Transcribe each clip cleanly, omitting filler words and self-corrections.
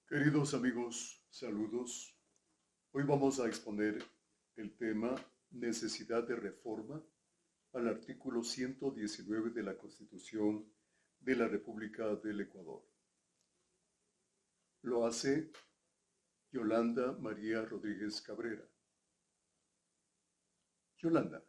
Queridos amigos, saludos. Hoy vamos a exponer el tema necesidad de reforma al artículo 119 de la Constitución de la República del Ecuador. Lo hace Yolanda María Rodríguez Cabrera. Yolanda,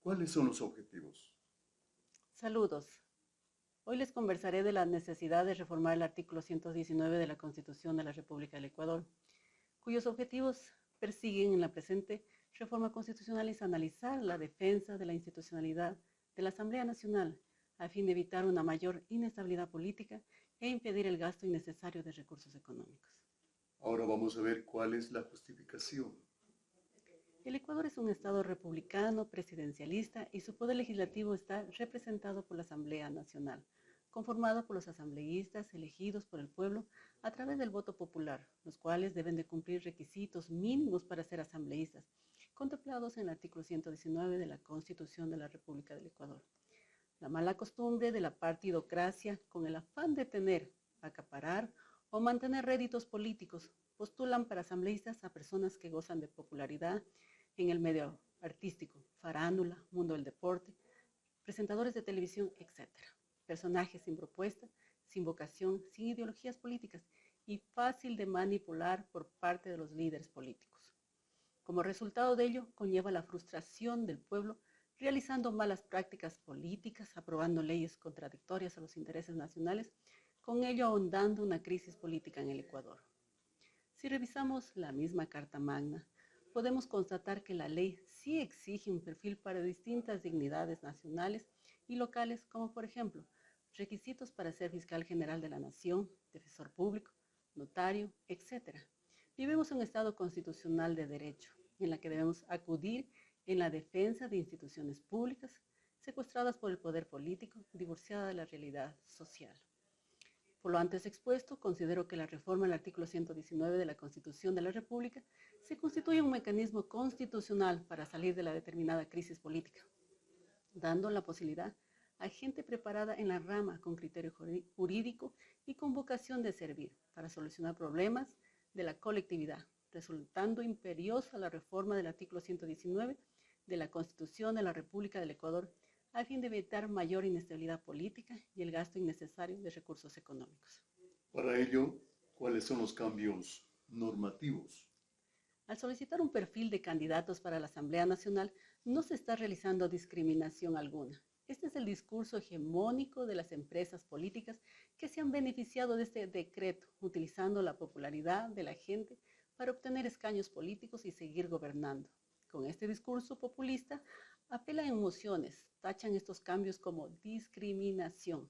¿cuáles son los objetivos? Saludos. Hoy les conversaré de la necesidad de reformar el artículo 119 de la Constitución de la República del Ecuador, cuyos objetivos persiguen en la presente reforma constitucional es analizar la defensa de la institucionalidad de la Asamblea Nacional a fin de evitar una mayor inestabilidad política e impedir el gasto innecesario de recursos económicos. Ahora vamos a ver cuál es la justificación. El Ecuador es un Estado republicano, presidencialista y su poder legislativo está representado por la Asamblea Nacional, conformado por los asambleístas elegidos por el pueblo a través del voto popular, los cuales deben de cumplir requisitos mínimos para ser asambleístas, contemplados en el artículo 119 de la Constitución de la República del Ecuador. La mala costumbre de la partidocracia, con el afán de tener, acaparar o mantener réditos políticos, postulan para asambleístas a personas que gozan de popularidad en el medio artístico, farándula, mundo del deporte, presentadores de televisión, etc. Personajes sin propuesta, sin vocación, sin ideologías políticas y fácil de manipular por parte de los líderes políticos. Como resultado de ello, conlleva la frustración del pueblo realizando malas prácticas políticas, aprobando leyes contradictorias a los intereses nacionales, con ello ahondando una crisis política en el Ecuador. Si revisamos la misma Carta Magna, podemos constatar que la ley sí exige un perfil para distintas dignidades nacionales y locales, como por ejemplo, requisitos para ser fiscal general de la nación, defensor público, notario, etc. Vivimos un Estado constitucional de derecho, en la que debemos acudir en la defensa de instituciones públicas secuestradas por el poder político, divorciada de la realidad social. Por lo antes expuesto, considero que la reforma al artículo 119 de la Constitución de la República se constituye un mecanismo constitucional para salir de la determinada crisis política, dando la posibilidad a gente preparada en la rama con criterio jurídico y con vocación de servir para solucionar problemas de la colectividad, resultando imperiosa la reforma del artículo 119 de la Constitución de la República del Ecuador a fin de evitar mayor inestabilidad política y el gasto innecesario de recursos económicos. Para ello, ¿cuáles son los cambios normativos? Al solicitar un perfil de candidatos para la Asamblea Nacional, no se está realizando discriminación alguna. Este es el discurso hegemónico de las empresas políticas que se han beneficiado de este decreto, utilizando la popularidad de la gente para obtener escaños políticos y seguir gobernando. Con este discurso populista, apelan emociones, tachan estos cambios como discriminación.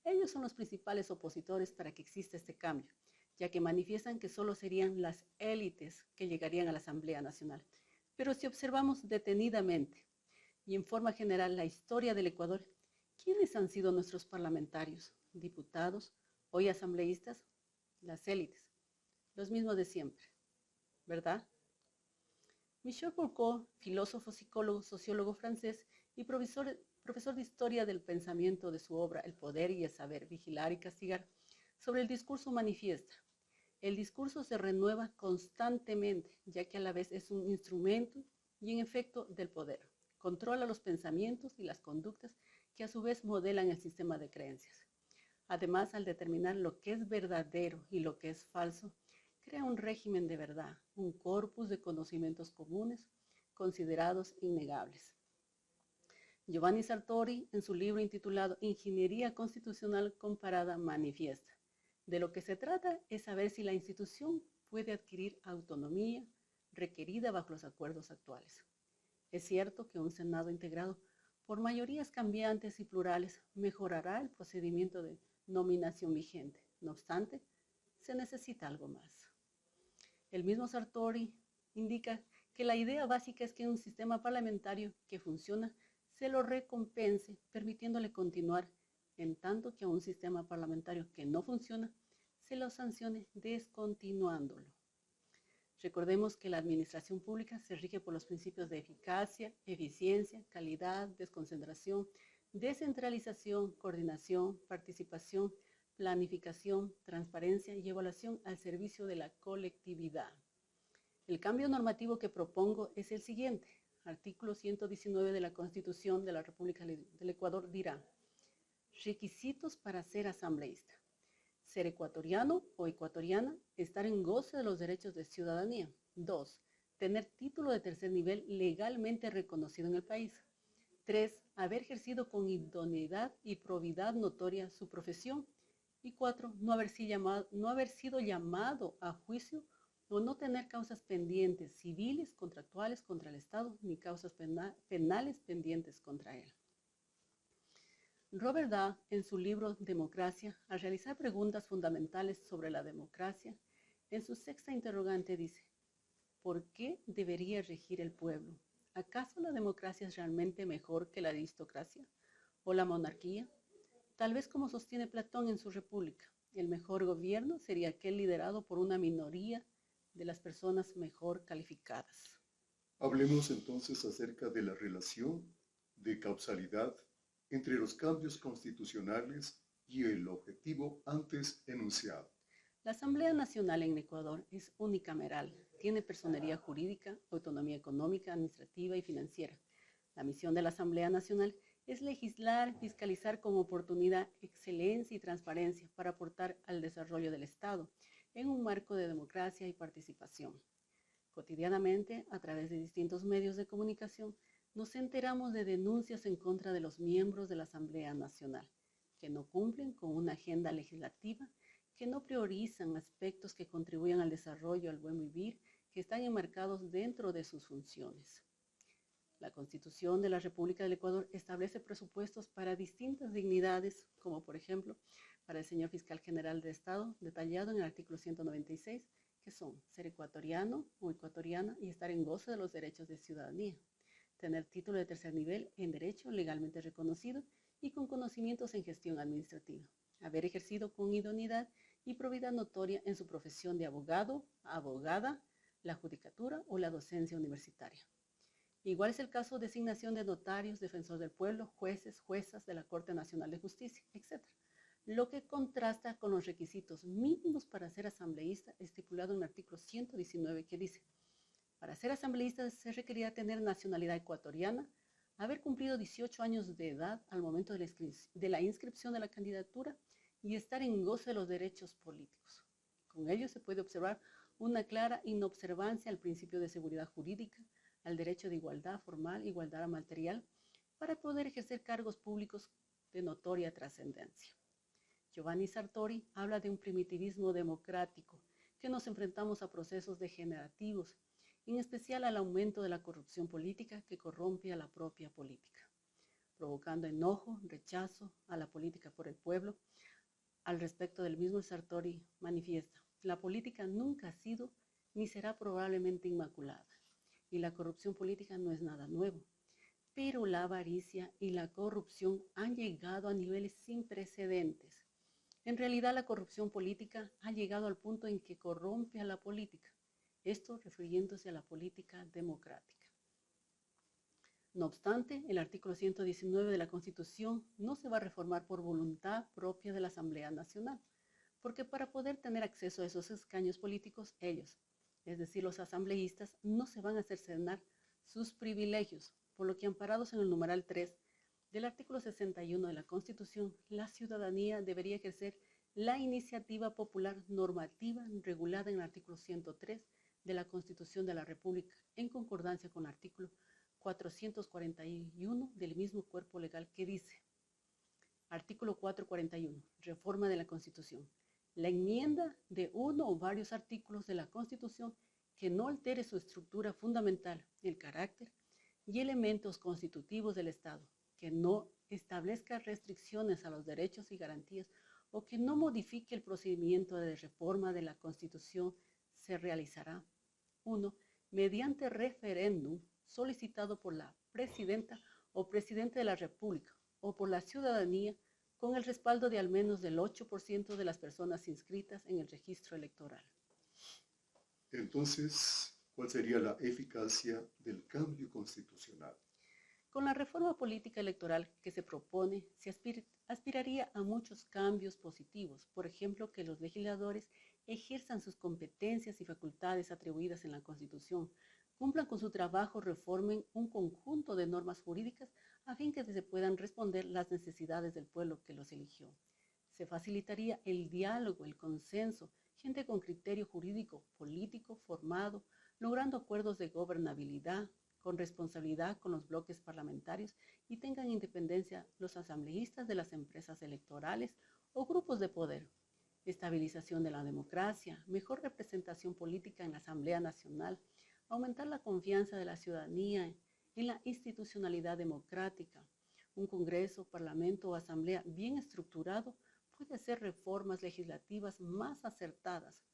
Ellos son los principales opositores para que exista este cambio, ya que manifiestan que solo serían las élites que llegarían a la Asamblea Nacional. Pero si observamos detenidamente y en forma general la historia del Ecuador, ¿quiénes han sido nuestros parlamentarios, diputados, hoy asambleístas? Las élites, los mismos de siempre, ¿verdad? Michel Foucault, filósofo, psicólogo, sociólogo francés y profesor de historia del pensamiento de su obra El poder y el saber, vigilar y castigar, sobre el discurso manifiesta: el discurso se renueva constantemente, ya que a la vez es un instrumento y en efecto del poder. Controla los pensamientos y las conductas que a su vez modelan el sistema de creencias. Además, al determinar lo que es verdadero y lo que es falso, crea un régimen de verdad, un corpus de conocimientos comunes considerados innegables. Giovanni Sartori, en su libro intitulado Ingeniería Constitucional Comparada, manifiesta: de lo que se trata es saber si la institución puede adquirir autonomía requerida bajo los acuerdos actuales. Es cierto que un Senado integrado por mayorías cambiantes y plurales mejorará el procedimiento de nominación vigente. No obstante, se necesita algo más. El mismo Sartori indica que la idea básica es que un sistema parlamentario que funciona se lo recompense, permitiéndole continuar, en tanto que a un sistema parlamentario que no funciona se lo sancione descontinuándolo. Recordemos que la administración pública se rige por los principios de eficacia, eficiencia, calidad, desconcentración, descentralización, coordinación, participación, planificación, transparencia y evaluación al servicio de la colectividad. El cambio normativo que propongo es el siguiente. Artículo 119 de la Constitución de la República del Ecuador dirá: requisitos para ser asambleísta: ser ecuatoriano o ecuatoriana, estar en goce de los derechos de ciudadanía. 2. Tener título de tercer nivel legalmente reconocido en el país. 3. Haber ejercido con idoneidad y probidad notoria su profesión. Y 4. No haber sido llamado a juicio o no tener causas pendientes civiles, contractuales contra el Estado, ni causas penales pendientes contra él. Robert Dahl, en su libro Democracia, al realizar preguntas fundamentales sobre la democracia, en su sexta interrogante dice: ¿por qué debería regir el pueblo? ¿Acaso la democracia es realmente mejor que la aristocracia o la monarquía? Tal vez, como sostiene Platón en su República, el mejor gobierno sería aquel liderado por una minoría de las personas mejor calificadas. Hablemos entonces acerca de la relación de causalidad entre los cambios constitucionales y el objetivo antes enunciado. La Asamblea Nacional en Ecuador es unicameral, tiene personería jurídica, autonomía económica, administrativa y financiera. La misión de la Asamblea Nacional es legislar, fiscalizar con oportunidad, excelencia y transparencia para aportar al desarrollo del Estado en un marco de democracia y participación. Cotidianamente, a través de distintos medios de comunicación, nos enteramos de denuncias en contra de los miembros de la Asamblea Nacional, que no cumplen con una agenda legislativa, que no priorizan aspectos que contribuyan al desarrollo, al buen vivir, que están enmarcados dentro de sus funciones. La Constitución de la República del Ecuador establece presupuestos para distintas dignidades, como por ejemplo para el señor Fiscal General del Estado, detallado en el artículo 196, que son ser ecuatoriano o ecuatoriana y estar en goce de los derechos de ciudadanía, tener título de tercer nivel en derecho legalmente reconocido y con conocimientos en gestión administrativa, haber ejercido con idoneidad y probidad notoria en su profesión de abogado, abogada, la judicatura o la docencia universitaria. Igual es el caso de designación de notarios, defensor del pueblo, jueces, juezas de la Corte Nacional de Justicia, etc. Lo que contrasta con los requisitos mínimos para ser asambleísta estipulado en el artículo 119, que dice: para ser asambleísta se requerirá tener nacionalidad ecuatoriana, haber cumplido 18 años de edad al momento de la inscripción de la candidatura y estar en goce de los derechos políticos. Con ello se puede observar una clara inobservancia al principio de seguridad jurídica, al derecho de igualdad formal, igualdad material, para poder ejercer cargos públicos de notoria trascendencia. Giovanni Sartori habla de un primitivismo democrático, que nos enfrentamos a procesos degenerativos, en especial al aumento de la corrupción política que corrompe a la propia política, provocando enojo, rechazo a la política por el pueblo. Al respecto del mismo, Sartori manifiesta: la política nunca ha sido ni será probablemente inmaculada, y la corrupción política no es nada nuevo, pero la avaricia y la corrupción han llegado a niveles sin precedentes. En realidad, la corrupción política ha llegado al punto en que corrompe a la política, esto refiriéndose a la política democrática. No obstante, el artículo 119 de la Constitución no se va a reformar por voluntad propia de la Asamblea Nacional, porque para poder tener acceso a esos escaños políticos, ellos, es decir, los asambleístas, no se van a cercenar sus privilegios, por lo que, amparados en el numeral 3 del artículo 61 de la Constitución, la ciudadanía debería ejercer la iniciativa popular normativa regulada en el artículo 103 de la Constitución de la República, en concordancia con el artículo 441 del mismo cuerpo legal, que dice: artículo 441, reforma de la Constitución. La enmienda de uno o varios artículos de la Constitución que no altere su estructura fundamental, el carácter y elementos constitutivos del Estado, que no establezca restricciones a los derechos y garantías o que no modifique el procedimiento de reforma de la Constitución, se realizará: 1. Mediante referéndum solicitado por la presidenta o presidente de la República o por la ciudadanía, con el respaldo de al menos del 8% de las personas inscritas en el registro electoral. Entonces, ¿cuál sería la eficacia del cambio constitucional? Con la reforma política electoral que se propone, se aspiraría a muchos cambios positivos, por ejemplo, que los legisladores ejerzan sus competencias y facultades atribuidas en la Constitución, cumplan con su trabajo, reformen un conjunto de normas jurídicas a fin que se puedan responder las necesidades del pueblo que los eligió. Se facilitaría el diálogo, el consenso, gente con criterio jurídico, político, formado, logrando acuerdos de gobernabilidad, con responsabilidad con los bloques parlamentarios y tengan independencia los asambleístas de las empresas electorales o grupos de poder. Estabilización de la democracia, mejor representación política en la Asamblea Nacional, aumentar la confianza de la ciudadanía en la institucionalidad democrática. Un Congreso, Parlamento o Asamblea bien estructurado puede hacer reformas legislativas más acertadas,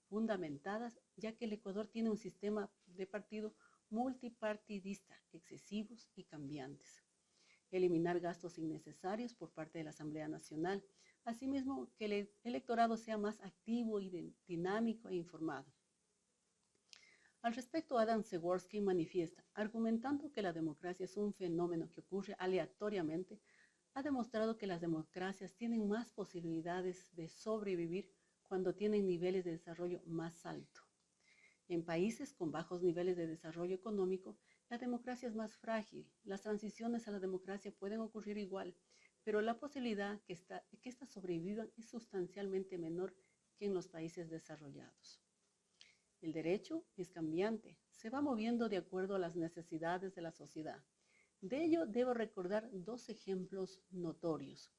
fundamentadas, ya que el Ecuador tiene un sistema de partido multipartidista, excesivos y cambiantes. Eliminar gastos innecesarios por parte de la Asamblea Nacional, asimismo que el electorado sea más activo y dinámico e informado. Al respecto, Adam Przeworski manifiesta, argumentando que la democracia es un fenómeno que ocurre aleatoriamente, ha demostrado que las democracias tienen más posibilidades de sobrevivir cuando tienen niveles de desarrollo más altos. En países con bajos niveles de desarrollo económico, la democracia es más frágil. Las transiciones a la democracia pueden ocurrir igual, pero la posibilidad de que éstas sobrevivan es sustancialmente menor que en los países desarrollados. El derecho es cambiante, se va moviendo de acuerdo a las necesidades de la sociedad. De ello debo recordar dos ejemplos notorios.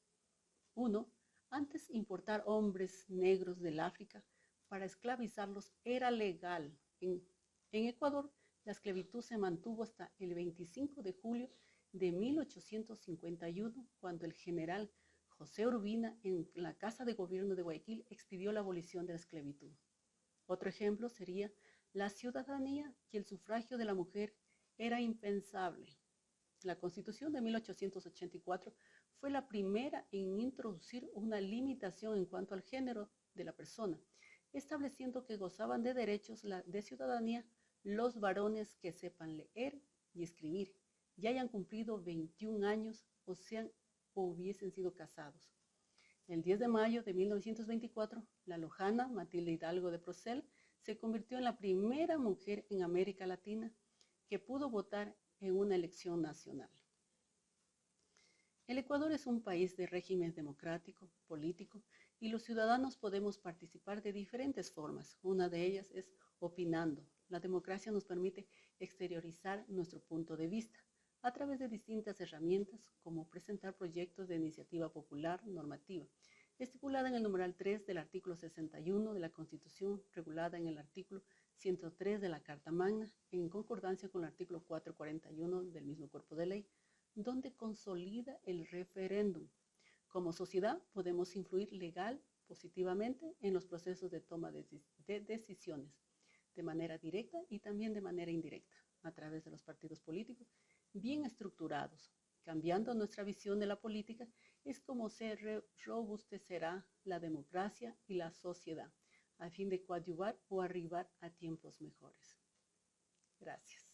Uno, antes importar hombres negros del África para esclavizarlos era legal. En Ecuador, la esclavitud se mantuvo hasta el 25 de julio de 1851, cuando el general José Urbina, en la Casa de Gobierno de Guayaquil, expidió la abolición de la esclavitud. Otro ejemplo sería la ciudadanía y el sufragio de la mujer era impensable. La Constitución de 1884 fue la primera en introducir una limitación en cuanto al género de la persona, estableciendo que gozaban de derechos de ciudadanía los varones que sepan leer y escribir y hayan cumplido 21 años o hubiesen sido casados. El 10 de mayo de 1924, la lojana Matilde Hidalgo de Procel se convirtió en la primera mujer en América Latina que pudo votar en una elección nacional. El Ecuador es un país de régimen democrático, político, y los ciudadanos podemos participar de diferentes formas. Una de ellas es opinando. La democracia nos permite exteriorizar nuestro punto de vista a través de distintas herramientas, como presentar proyectos de iniciativa popular normativa, estipulada en el numeral 3 del artículo 61 de la Constitución, regulada en el artículo 103 de la Carta Magna, en concordancia con el artículo 441 del mismo cuerpo de ley, donde consolida el referéndum. Como sociedad podemos influir legal, positivamente, en los procesos de toma de decisiones, de manera directa y también de manera indirecta, a través de los partidos políticos bien estructurados. Cambiando nuestra visión de la política es como se robustecerá la democracia y la sociedad, a fin de coadyuvar o arribar a tiempos mejores. Gracias.